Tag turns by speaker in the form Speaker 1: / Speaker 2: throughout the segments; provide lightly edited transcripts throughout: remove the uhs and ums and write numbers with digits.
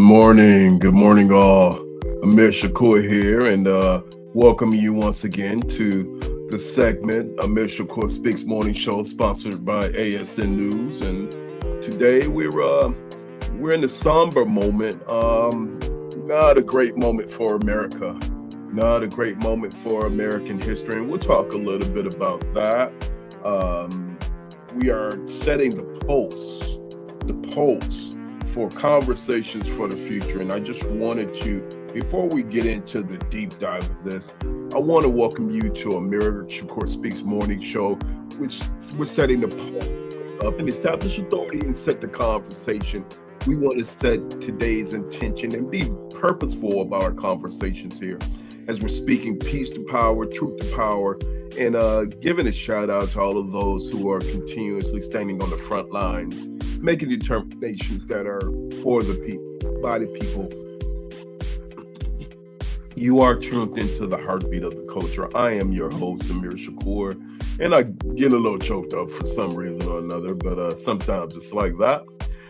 Speaker 1: Good morning, all. Amir Shakur here, and welcome you once again to the segment Amir Shakur Speaks Morning Show, sponsored by ASN News. And today we're in a somber moment. Not a great moment for America, not a great moment for American history, and we'll talk a little bit about that. We are setting the pulse for conversations for the future. And I just wanted to, before we get into the deep dive of this, I want to welcome you to Amir Shakur Speaks Morning Show, which we're setting the pulse up and establish authority and set the conversation. We want to set today's intention and be purposeful about our conversations here as we're speaking peace to power, truth to power, and giving a shout out to all of those who are continuously standing on the front lines, making determinations that are for the people, by the people. You are tuned into the heartbeat of the culture. I am your host, Amir Shakur, and I get a little choked up for some reason or another, but sometimes it's like that.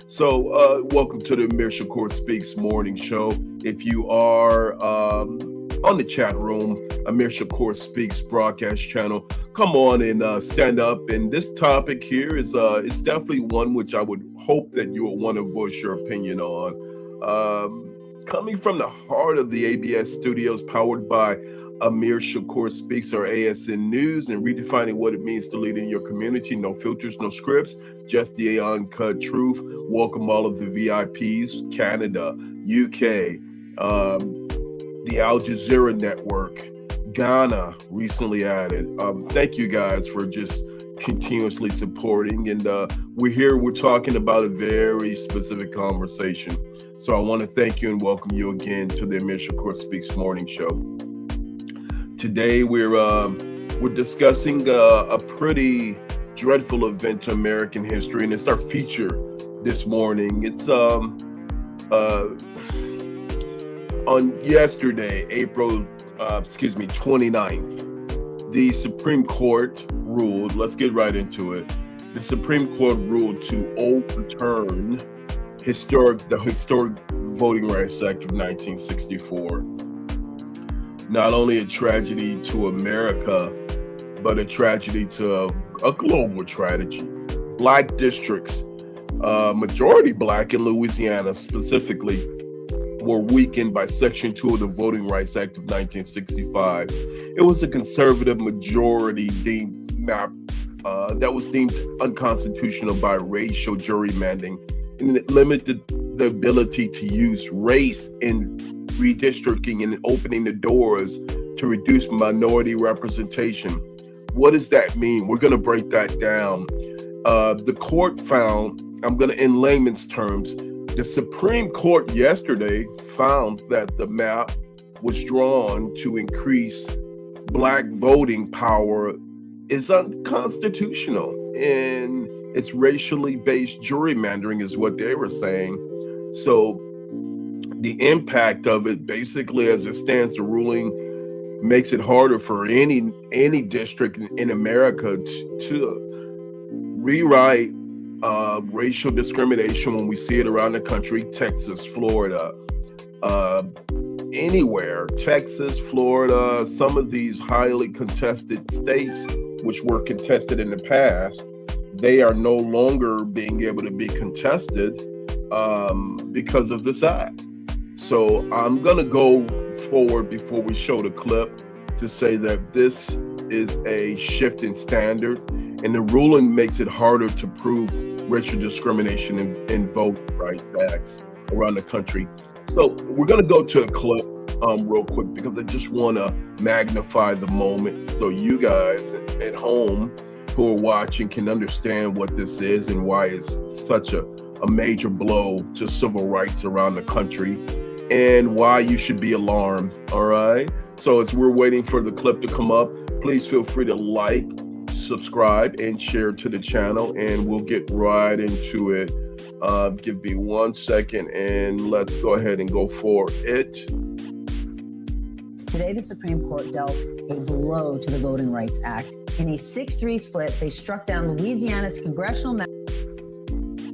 Speaker 1: So welcome to the Amir Shakur Speaks Morning Show. If you are on the chat room, Amir Shakur Speaks broadcast channel, come on and stand up. And this topic here is it's definitely one which I would hope that you will want to voice your opinion on. Coming from the heart of the ABS studios, powered by Amir Shakur Speaks, or ASN News, and redefining what it means to lead in your community. No filters, no scripts, just the uncut truth. Welcome all of the VIPs, Canada, UK, the Al Jazeera Network, Ghana recently added. Thank you guys for just continuously supporting. And we're talking about a very specific conversation. So I want to thank you and welcome you again to the Amir Shakur Speaks Morning Show. Today we're discussing a pretty dreadful event in American history, and it's our feature this morning. It's on yesterday, April 29th, the Supreme Court ruled, let's get right into it. The Supreme Court ruled to overturn the historic Voting Rights Act of 1964. Not only a tragedy to America, but a tragedy to a global tragedy. Black districts, majority Black in Louisiana specifically, were weakened by Section 2 of the Voting Rights Act of 1965. It was a conservative majority that was deemed unconstitutional by racial gerrymandering, and it limited the ability to use race in redistricting and opening the doors to reduce minority representation. What does that mean? We're going to break that down. The court found, in layman's terms, the Supreme Court yesterday found that the map was drawn to increase Black voting power is unconstitutional, and it's racially based gerrymandering is what they were saying. So the impact of it, basically, as it stands, the ruling makes it harder for any district in America to rewrite racial discrimination when we see it around the country. Texas, Florida, anywhere, Texas, Florida, some of these highly contested states, which were contested in the past, they are no longer being able to be contested because of this act. So I'm going to go forward before we show the clip to say that this is a shift in standard, and the ruling makes it harder to prove racial discrimination in voting rights acts around the country. So we're going to go to a clip real quick, because I just want to magnify the moment so you guys at home who are watching can understand what this is and why it's such a major blow to civil rights around the country, and why you should be alarmed. All right. So as we're waiting for the clip to come up, please feel free to like, subscribe, and share to the channel, and we'll get right into it. Give me 1 second and let's go ahead and go for it.
Speaker 2: Today, the Supreme Court dealt a blow to the Voting Rights Act. In a 6-3 split, they struck down Louisiana's congressional map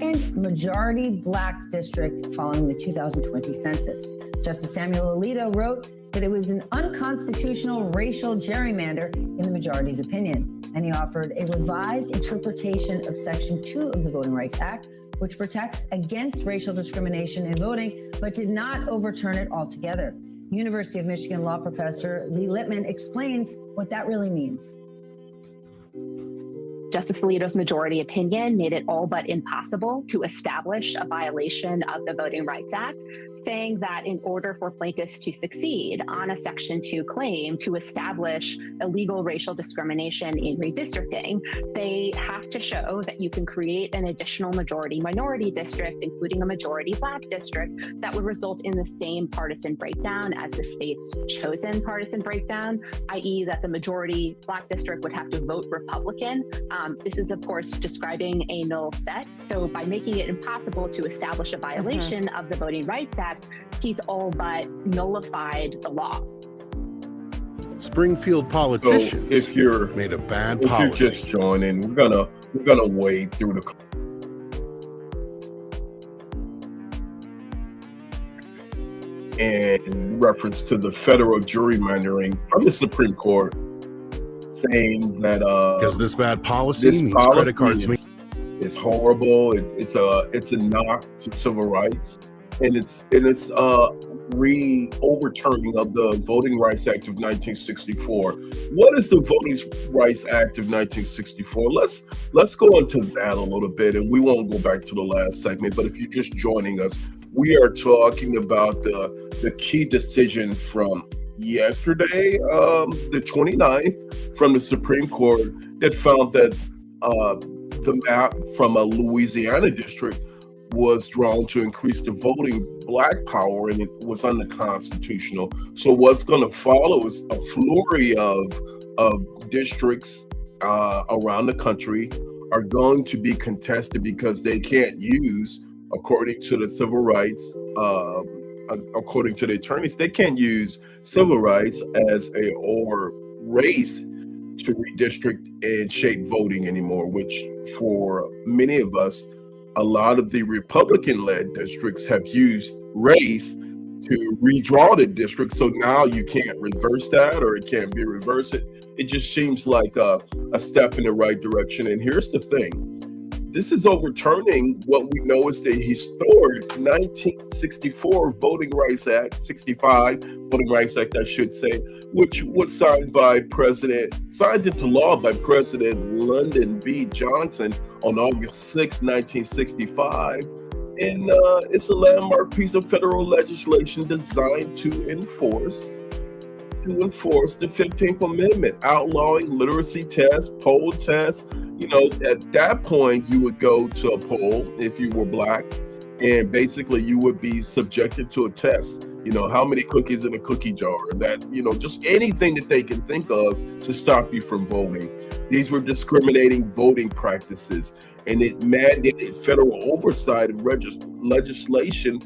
Speaker 2: and majority Black district following the 2020 census. Justice Samuel Alito wrote that it was an unconstitutional racial gerrymander in the majority's opinion, and he offered a revised interpretation of Section 2 of the Voting Rights Act, which protects against racial discrimination in voting, but did not overturn it altogether. University of Michigan law professor Lee Littman explains what that really means.
Speaker 3: Justice Alito's majority opinion made it all but impossible to establish a violation of the Voting Rights Act, saying that in order for plaintiffs to succeed on a Section 2 claim to establish illegal racial discrimination in redistricting, they have to show that you can create an additional majority-minority district, including a majority Black district, that would result in the same partisan breakdown as the state's chosen partisan breakdown, i.e. that the majority Black district would have to vote Republican. This is, of course, describing a null set. So by making it impossible to establish a violation of the Voting Rights Act, he's all but nullified the law.
Speaker 4: Springfield politicians
Speaker 1: So if you're
Speaker 4: made a bad
Speaker 1: if
Speaker 4: policy.
Speaker 1: you're just joining, we're gonna wade through the in reference to the federal gerrymandering from the Supreme Court, saying that
Speaker 4: Because this bad policy
Speaker 1: this
Speaker 4: means
Speaker 1: policy
Speaker 4: credit cards
Speaker 1: is horrible. It's a knock to civil rights, and it's overturning of the Voting Rights Act of 1964. What is the Voting Rights Act of 1964? Let's go into that a little bit, and we won't go back to the last segment. But if you're just joining us, we are talking about the key decision from yesterday, the 29th, from the Supreme Court that found that the map from a Louisiana district was drawn to increase the voting Black power, and it was unconstitutional. So what's going to follow is a flurry of districts around the country are going to be contested because they can't use, according to the civil rights, according to the attorneys, they can't use civil rights or race to redistrict and shape voting anymore, which for many of us, a lot of the Republican-led districts have used race to redraw the district. So now you can't reverse that, or it can't be reversed. It just seems like a step in the right direction. And here's the thing. This is overturning what we know is the historic 1964 Voting Rights Act, 65 Voting Rights Act, I should say, which was signed into law by President Lyndon B. Johnson on August 6, 1965. And it's a landmark piece of federal legislation designed to enforce the 15th Amendment, outlawing literacy tests, poll tests. You know, at that point, you would go to a poll if you were Black, and basically you would be subjected to a test. You know, how many cookies in a cookie jar, that, you know, just anything that they can think of to stop you from voting. These were discriminating voting practices, and it mandated federal oversight of legislation,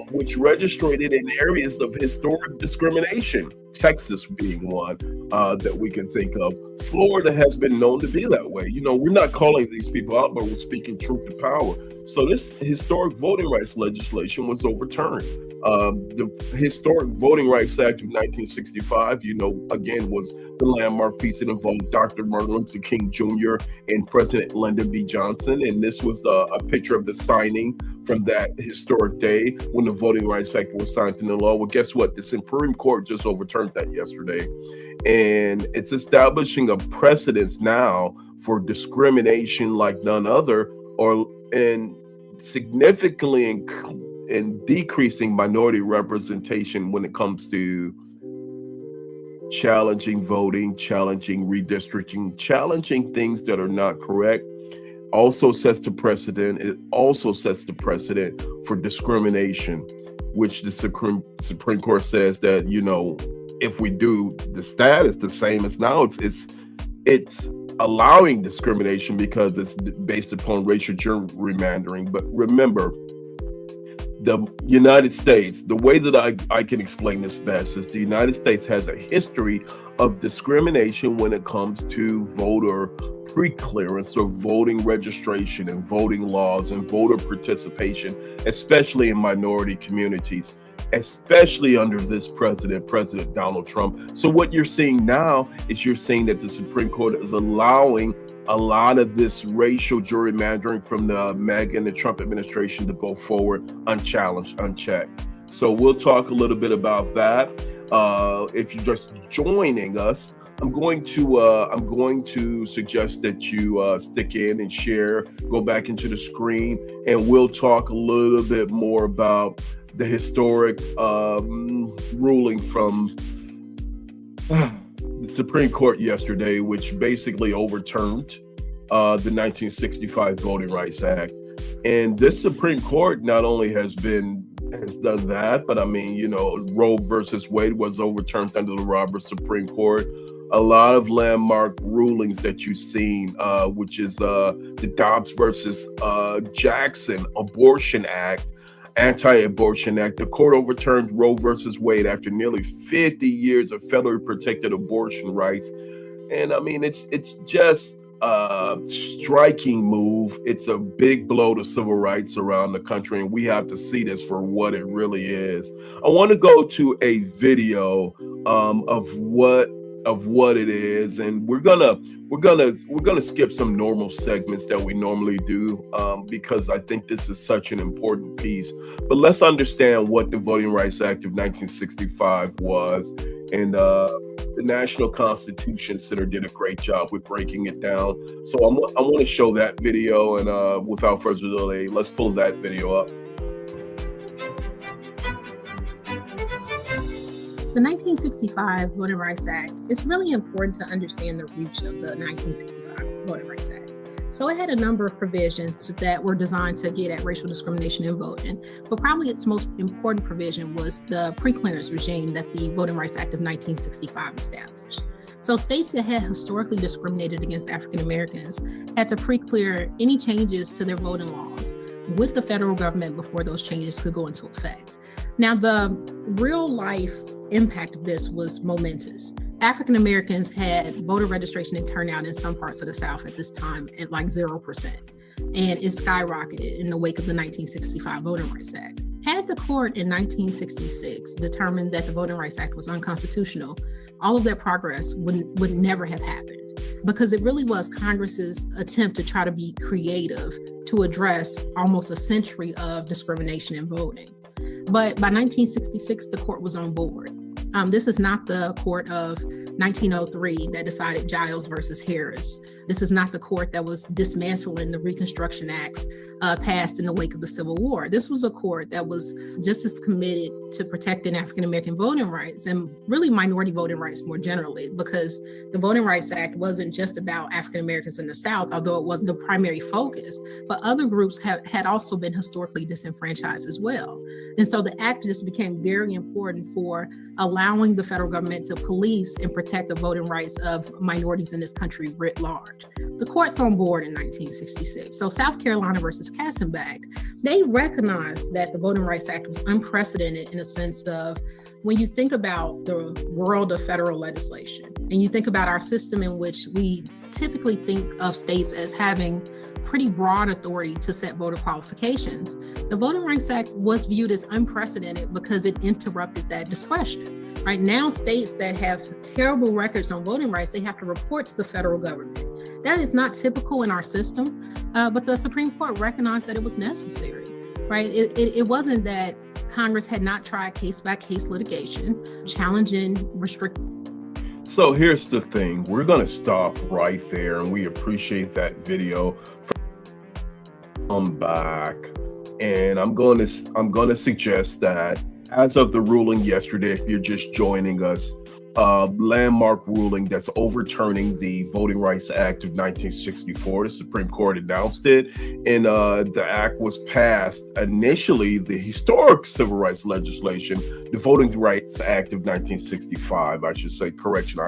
Speaker 1: which registered in areas of historic discrimination, Texas being one that we can think of. Florida has been known to be that way. You know, we're not calling these people out, but we're speaking truth to power. So this historic voting rights legislation was overturned. The historic Voting Rights Act of 1965, you know, again, was the landmark piece that involved Dr. Martin Luther King Jr. and President Lyndon B. Johnson. And this was a picture of the signing from that historic day when the Voting Rights Act was signed into law. Well, guess what? The Supreme Court just overturned that yesterday. And it's establishing a precedence now for discrimination like none other, and significantly in decreasing minority representation when it comes to challenging voting, challenging redistricting, challenging things that are not correct. Also sets the precedent. It also sets the precedent for discrimination, which the Supreme Court says that, you know, if we do the status the same as now, it's allowing discrimination because it's based upon racial gerrymandering. But remember, the United States, the way that I can explain this best is the United States has a history of discrimination when it comes to voter pre-clearance or voting registration and voting laws and voter participation, especially in minority communities, especially under this President Donald Trump. So what you're seeing now is you're seeing that the Supreme Court is allowing a lot of this racial gerrymandering from the MAGA and the Trump administration to go forward unchallenged, unchecked. So we'll talk a little bit about that. If you're just joining us, I'm going to suggest that you stick in and share, go back into the screen, and we'll talk a little bit more about the historic ruling from the Supreme Court yesterday, which basically overturned the 1965 Voting Rights Act. And this Supreme Court not only has done that, but I mean, you know, Roe versus Wade was overturned under the Roberts Supreme Court. A lot of landmark rulings that you've seen, which is the Dobbs versus Jackson Abortion Act, Anti-Abortion Act. The court overturned Roe versus Wade after nearly 50 years of federally protected abortion rights. And I mean, it's just a striking move. It's a big blow to civil rights around the country, and we have to see this for what it really is. I want to go to a video of what it is, and we're gonna skip some normal segments that we normally do because I think this is such an important piece. But let's understand what the Voting Rights Act of 1965 was, and the National Constitution Center did a great job with breaking it down. So I want to show that video, and without further delay, let's pull that video up.
Speaker 5: The 1965 Voting Rights Act, it's really important to understand the reach of the 1965 Voting Rights Act. So it had a number of provisions that were designed to get at racial discrimination in voting, but probably its most important provision was the pre-clearance regime that the Voting Rights Act of 1965 established. So states that had historically discriminated against African Americans had to pre-clear any changes to their voting laws with the federal government before those changes could go into effect. Now, the real life impact of this was momentous. African Americans had voter registration and turnout in some parts of the South at this time at like 0%. And it skyrocketed in the wake of the 1965 Voting Rights Act. Had the court in 1966 determined that the Voting Rights Act was unconstitutional, all of that progress would never have happened, because it really was Congress's attempt to try to be creative to address almost a century of discrimination in voting. But by 1966, the court was on board. This is not the court of 1903 that decided Giles versus Harris. This is not the court that was dismantling the Reconstruction Acts passed in the wake of the Civil War. This was a court that was just as committed to protecting African American voting rights and really minority voting rights more generally, because the Voting Rights Act wasn't just about African Americans in the South, although it was the primary focus, but other groups had also been historically disenfranchised as well. And so the act just became very important for allowing the federal government to police and protect the voting rights of minorities in this country writ large. The court's on board in 1966. So South Carolina versus Kassenbach, they recognized that the Voting Rights Act was unprecedented in a sense of, when you think about the world of federal legislation and you think about our system in which we typically think of states as having pretty broad authority to set voter qualifications, the Voting Rights Act was viewed as unprecedented because it interrupted that discretion. Right now, states that have terrible records on voting rights, they have to report to the federal government. That is not typical in our system, but the Supreme Court recognized that it was necessary, right? It wasn't that Congress had not tried case-by-case litigation, challenging, restricting.
Speaker 1: So here's the thing, we're gonna stop right there, and we appreciate that video. Come back, and I'm gonna suggest that as of the ruling yesterday, if you're just joining us, landmark ruling that's overturning the Voting Rights Act of 1964. The Supreme Court announced it, and the act was passed. Initially, the historic civil rights legislation, the Voting Rights Act of 1965, I should say, correction,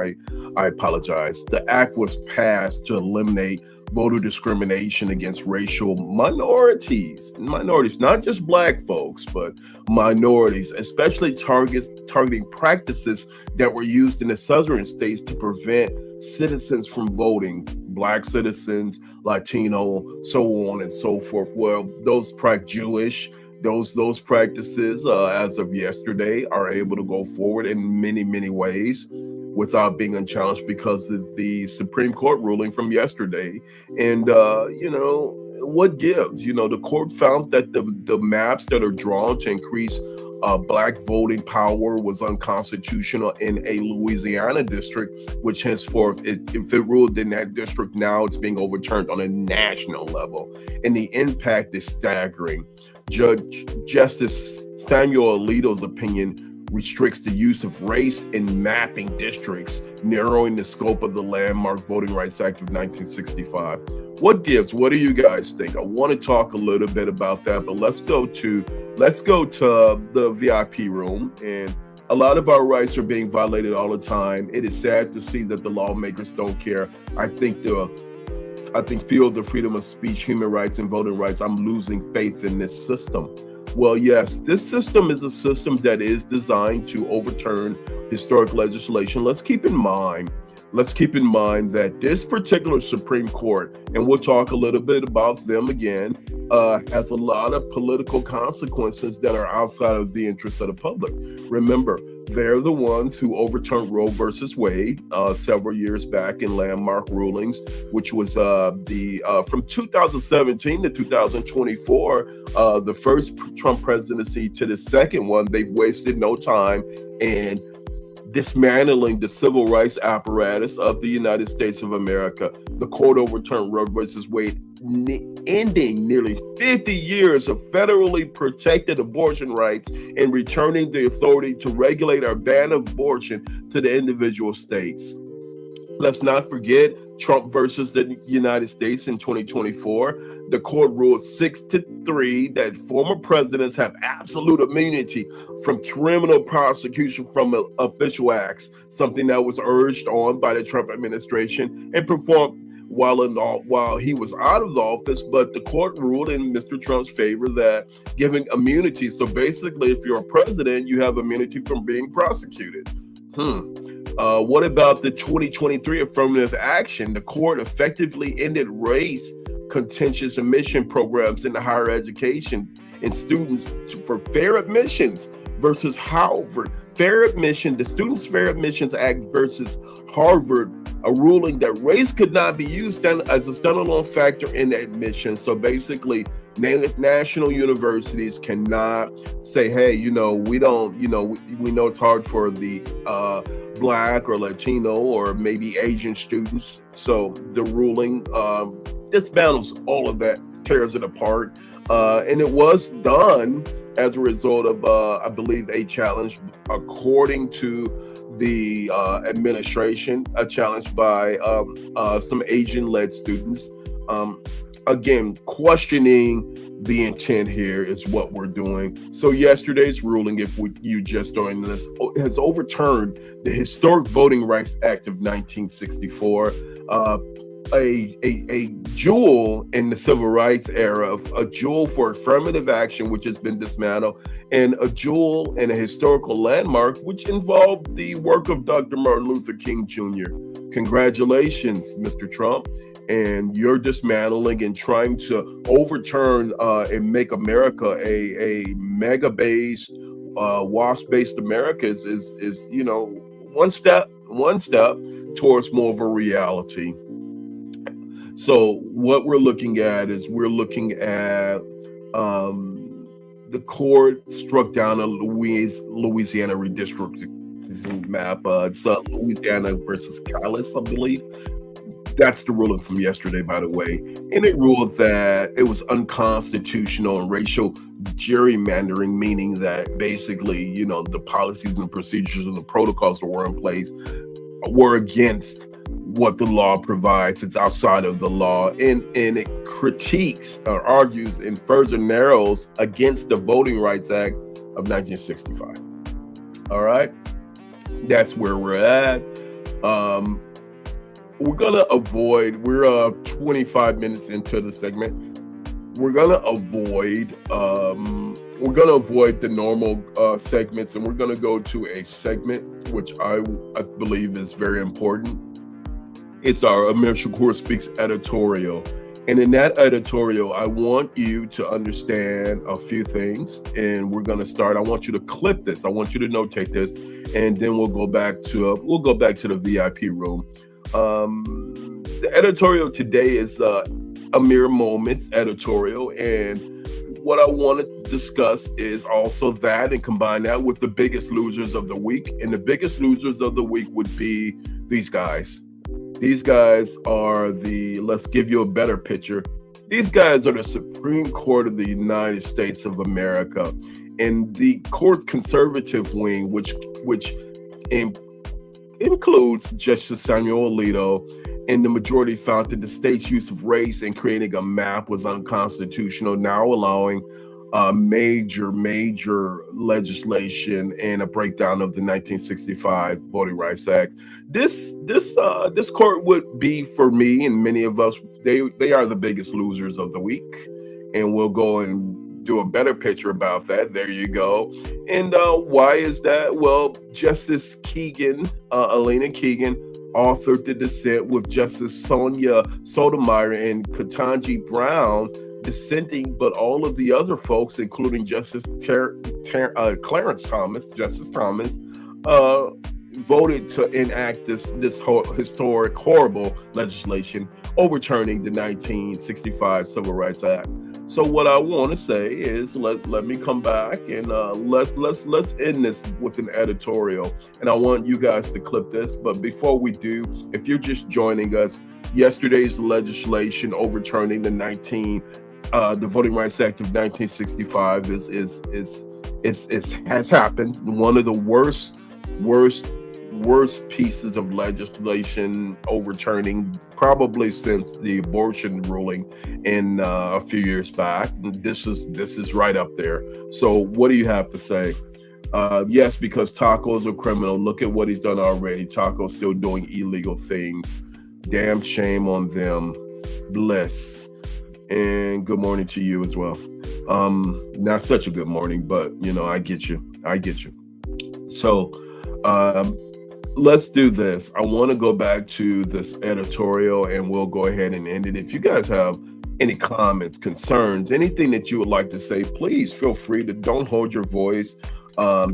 Speaker 1: I apologize. The act was passed to eliminate voter discrimination against racial minorities, not just black folks, but minorities, especially targeting practices that were used in the southern states to prevent citizens from voting, black citizens, Latino, so on and so forth. Well, those Jewish, those practices, as of yesterday, are able to go forward in many, many ways without being unchallenged because of the Supreme Court ruling from yesterday. And, what gives? The court found that the maps that are drawn to increase black voting power was unconstitutional in a Louisiana district, which henceforth, if it ruled in that district, now it's being overturned on a national level. And the impact is staggering. Justice Samuel Alito's opinion restricts the use of race in mapping districts, narrowing the scope of the landmark Voting Rights Act of 1965. What gives? What do you guys think? I want to talk a little bit about that, but let's go to the VIP room. And a lot of our rights are being violated all the time. It is sad to see that the lawmakers don't care. I think field of freedom of speech, human rights, and voting rights, I'm losing faith in this system. Well, yes, this system is a system that is designed to overturn historic legislation. Let's keep in mind that this particular Supreme Court, and we'll talk a little bit about them again, has a lot of political consequences that are outside of the interest of the public. Remember, they're the ones who overturned Roe versus Wade several years back in landmark rulings, which was from 2017 to 2024, the first Trump presidency to the second one. They've wasted no time in dismantling the civil rights apparatus of the United States of America. The court overturned Roe versus Wade, ending nearly 50 years of federally protected abortion rights and returning the authority to regulate or ban abortion to the individual states. Let's not forget Trump versus the United States in 2024. The court ruled 6-3 that former presidents have absolute immunity from criminal prosecution from official acts, something that was urged on by the Trump administration and performed while he was out of the office. But the court ruled in Mr. Trump's favor that giving immunity. So basically, if you're a president, you have immunity from being prosecuted. What about the 2023 affirmative action? The court effectively ended race contentious admission programs in the higher education and students for fair admissions versus Harvard. The Students' Fair Admissions Act versus Harvard, a ruling that race could not be used as a standalone factor in admission. So basically, national universities cannot say, hey, we know it's hard for the Black or Latino or maybe Asian students. So the ruling dismantles all of that, tears it apart. And it was done as a result of, I believe, a challenge, according to the administration, a challenge by some Asian-led students. Again, questioning the intent here is what we're doing. So yesterday's ruling, if you just joined this, has overturned the historic Voting Rights Act of 1964, a jewel in the civil rights era, a jewel for affirmative action, which has been dismantled, and a jewel and a historical landmark, which involved the work of Dr. Martin Luther King Jr. Congratulations, Mr. Trump. And you're dismantling and trying to overturn and make America a mega-based, WASP-based America is one step towards more of a reality. So what we're looking at is the court struck down a Louisiana redistricting map. It's Louisiana versus Calais, I believe. That's the ruling from yesterday, by the way. And it ruled that it was unconstitutional and racial gerrymandering, meaning that basically, the policies and the procedures and the protocols that were in place were against what the law provides. It's outside of the law, and it critiques or argues and further narrows against the Voting Rights Act of 1965. All right, that's where we're at. We're 25 minutes into the segment. We're gonna avoid the normal segments, and we're gonna go to a segment which I believe is very important. It's our Amir Shakur Speaks editorial. And in that editorial, I want you to understand a few things. And we're going to start. I want you to clip this. I want you to notate this. And then we'll go back to the VIP room. The editorial today is Amir Moments editorial. And what I want to discuss is also that and combine that with the biggest losers of the week. And the biggest losers of the week would be these guys. These guys are let's give you a better picture. These guys are the Supreme Court of the United States of America. And the court's conservative wing, which includes Justice Samuel Alito, and the majority found that the state's use of race in creating a map was unconstitutional, now allowing major legislation and a breakdown of the 1965 Voting Rights Act. This court would be, for me and many of us, they are the biggest losers of the week, and we'll go and do a better picture about that. There you go. And why is that? Well, Justice Elena Kagan authored the dissent with Justice Sonia Sotomayor and Ketanji Brown dissenting, but all of the other folks, including Justice Clarence Thomas, voted to enact this historic, horrible legislation overturning the 1965 Civil Rights Act. So what I want to say is let me come back and let's end this with an editorial. And I want you guys to clip this. But before we do, if you're just joining us, yesterday's legislation overturning the Voting Rights Act of 1965 has happened. One of the worst pieces of legislation overturning probably since the abortion ruling in a few years back. This is right up there. So what do you have to say? Yes, because Taco's a criminal. Look at what he's done already. Taco's still doing illegal things. Damn shame on them. Bliss. And good morning to you as well. Not such a good morning, but I get you. So let's do this. I want to go back to this editorial and we'll go ahead and end it. If you guys have any comments, concerns, anything that you would like to say, please feel free to. Don't hold your voice. I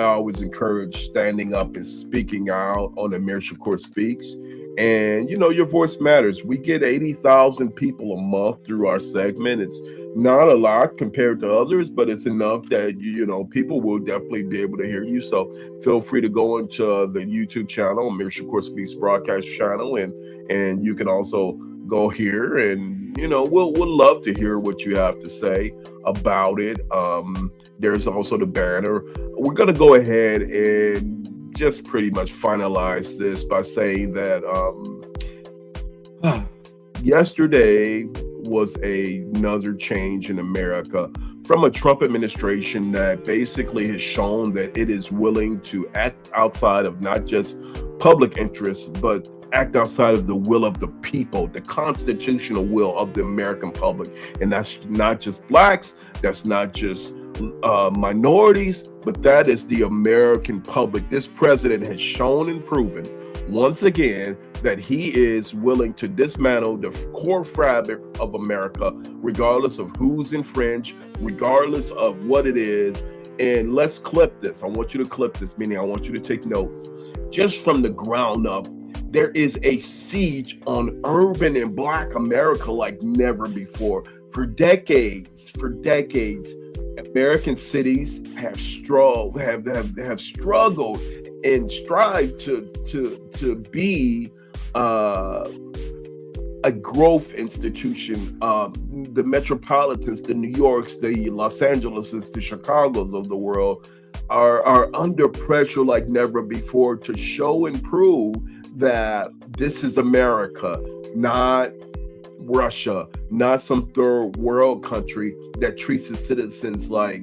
Speaker 1: always encourage standing up and speaking out on Amir Shakur Speaks. And, your voice matters. We get 80,000 people a month through our segment. It's not a lot compared to others, but it's enough that, people will definitely be able to hear you. So feel free to go into the YouTube channel, Amir Shakur Speaks broadcast channel, and you can also go here and, we'll love to hear what you have to say about it. There's also the banner. We're going to go ahead and just pretty much finalize this by saying that yesterday was another change in America from a Trump administration that basically has shown that it is willing to act outside of not just public interest, but act outside of the will of the people, the constitutional will of the American public. And that's not just blacks, that's not just minorities, but that is the American public. This president has shown and proven once again that he is willing to dismantle the core fabric of America, regardless of who's infringed, regardless of what it is. And let's clip this. I want you to clip this, meaning I want you to take notes. Just from the ground up, there is a siege on urban and Black America like never before. For decades, American cities have struggled and strive to be a growth institution. The metropolitans, the New Yorks, the Los Angeleses, the Chicagos of the world are under pressure like never before to show and prove that this is America, not Russia, not some third world country that treats its citizens like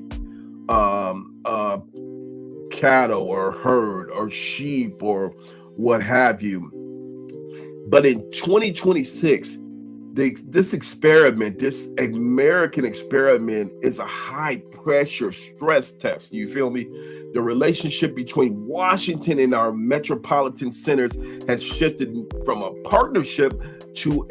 Speaker 1: cattle or herd or sheep or what have you. But in 2026, this experiment, this American experiment, is a high pressure stress test. You feel me? The relationship between Washington and our metropolitan centers has shifted from a partnership to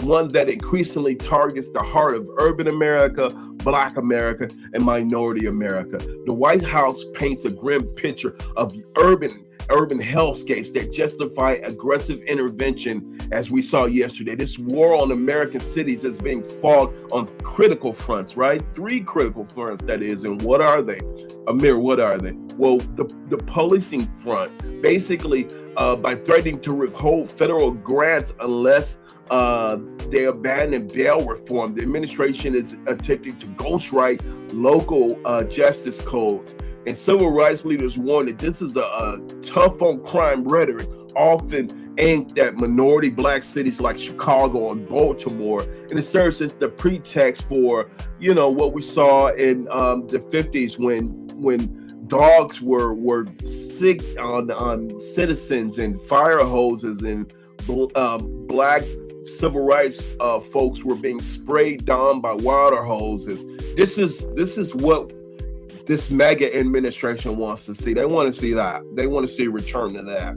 Speaker 1: one that increasingly targets the heart of urban America, Black America, and minority America. The White House paints a grim picture of urban hellscapes that justify aggressive intervention, as we saw yesterday. This war on American cities is being fought on critical fronts, right? 3 critical fronts, that is. And what are they? Amir, what are they? Well, the policing front, basically by threatening to withhold federal grants unless they abandon bail reform. The administration is attempting to ghostwrite local justice codes. And civil rights leaders warn that this is a tough on crime rhetoric, often aimed at minority Black cities like Chicago and Baltimore. And it serves as the pretext for, what we saw in the 50s when dogs were sick on citizens and fire hoses, and Black civil rights folks were being sprayed down by water hoses. This is what this mega administration wants to see. They want to see that. They want to see a return to that.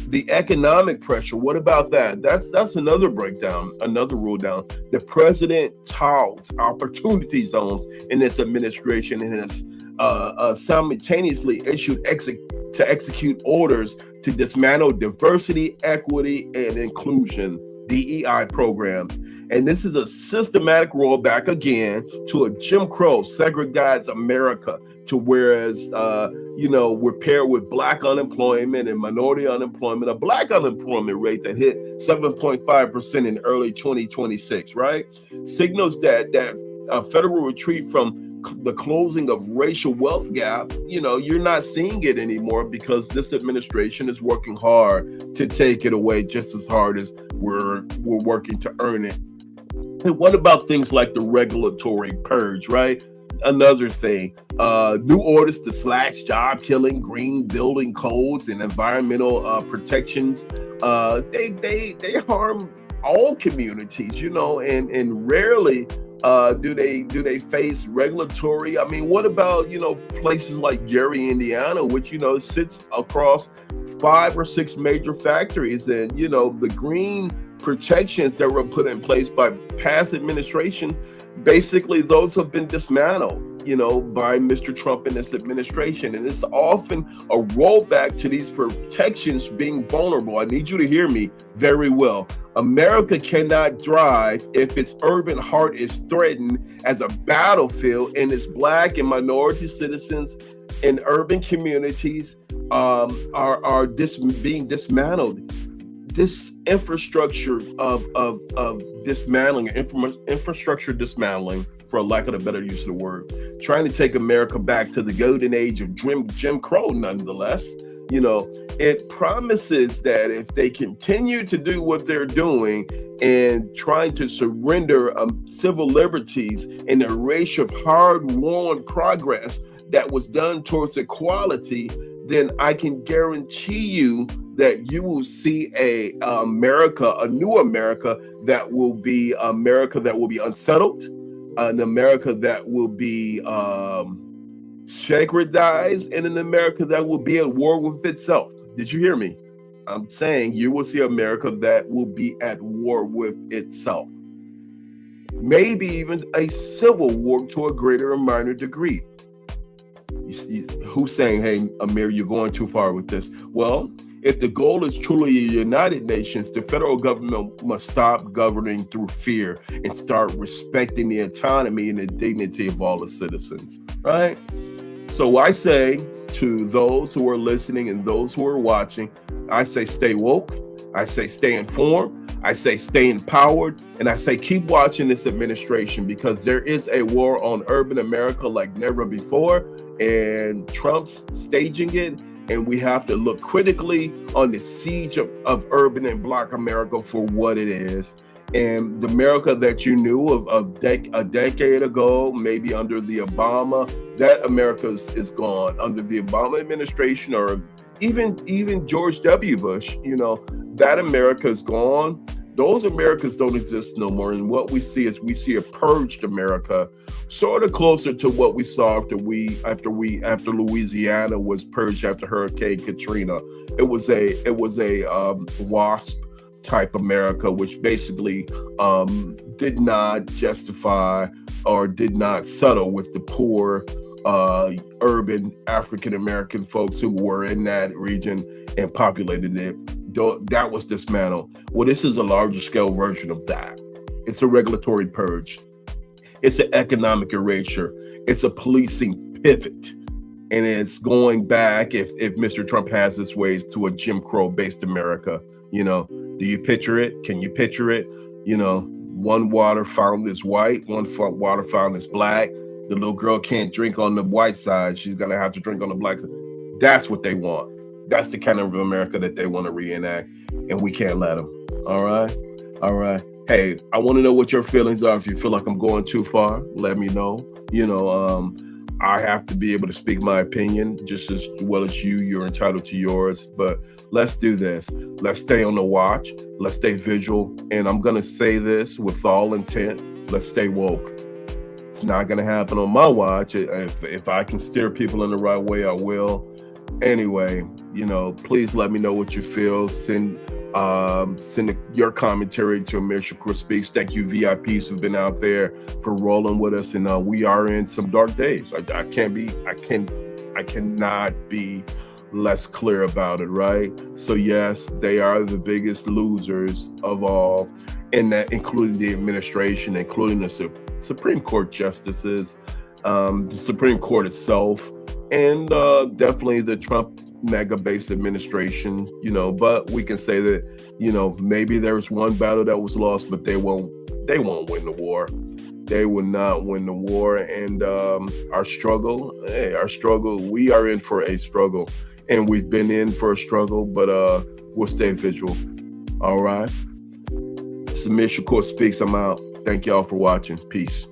Speaker 1: The economic pressure, what about that? That's another breakdown, another rule down. The president touts opportunity zones in this administration and has simultaneously issued to execute orders to dismantle diversity, equity, and inclusion, DEI programs. And this is a systematic rollback again to a Jim Crow segregates America, to whereas, we're paired with Black unemployment and minority unemployment, a Black unemployment rate that hit 7.5% in early 2026, right? Signals that a federal retreat from the closing of racial wealth gap, you're not seeing it anymore because this administration is working hard to take it away just as hard as we're working to earn it. And what about things like the regulatory purge, right? Another thing, new orders to slash job killing, green building codes, and environmental protections. They harm all communities, and rarely do they face regulatory. I mean, what about places like Gary, Indiana, which sits across 5 or 6 major factories, and the green protections that were put in place by past administrations, basically those have been dismantled, by Mr. Trump and this administration. And it's often a rollback to these protections being vulnerable. I need you to hear me very well. America cannot thrive if its urban heart is threatened as a battlefield, and its Black and minority citizens in urban communities are being dismantled. This infrastructure of dismantling, infrastructure dismantling, for lack of a better use of the word, trying to take America back to the golden age of Jim Crow, nonetheless. It promises that if they continue to do what they're doing and trying to surrender civil liberties and the racial hard-won progress that was done towards equality, then I can guarantee you that you will see a new America that will be unsettled, an America that will be sacredized, and an America that will be at war with itself. Did you hear me? I'm saying you will see America that will be at war with itself. Maybe even a civil war to a greater or minor degree. Who's saying, hey, Amir, you're going too far with this? Well, if the goal is truly a United Nations, the federal government must stop governing through fear and start respecting the autonomy and the dignity of all the citizens, right? So I say to those who are listening and those who are watching, I say stay woke, I say stay informed. I say stay empowered. And I say keep watching this administration, because there is a war on urban America like never before. And Trump's staging it. And we have to look critically on the siege of urban and Black America for what it is. And the America that you knew of a decade ago, maybe under the Obama, that America is gone. Under the Obama administration, or even George W. Bush, that America is gone. Those Americas don't exist no more. And what we see is a purged America, sort of closer to what we saw after Louisiana was purged after Hurricane Katrina. It was a WASP type America, which basically did not justify or did not settle with the poor urban African American folks who were in that region and populated it. That was dismantled. Well, this is a larger scale version of that. It's a regulatory purge. It's an economic erasure. It's a policing pivot. And it's going back, if Mr. Trump has his ways, to a Jim Crow based America. Do you picture it? Can you picture it? One water fountain is white, one water fountain is black. The little girl can't drink on the white side. She's going to have to drink on the black side. That's what they want. That's the kind of America that they want to reenact, and we can't let them. All right. Hey, I want to know what your feelings are. If you feel like I'm going too far, let me know. I have to be able to speak my opinion just as well as you. You're entitled to yours, but let's do this. Let's stay on the watch. Let's stay visual. And I'm going to say this with all intent. Let's stay woke. It's not going to happen on my watch. If I can steer people in the right way, I will. Anyway, please let me know what you feel. Send your commentary to Amir Shakur Speaks. Thank you, VIPs who've been out there, for rolling with us. And we are in some dark days. I cannot be less clear about it, right? So yes, they are the biggest losers of all, and that including the administration, including the Supreme Court justices, the Supreme Court itself, and definitely the Trump mega-based administration, but we can say that, maybe there's one battle that was lost, but they won't win the war. They will not win the war. And our struggle, we are in for a struggle, and we've been in for a struggle, but we'll stay vigilant. All right. Amir Shakur Speaks. I'm out. Thank y'all for watching. Peace.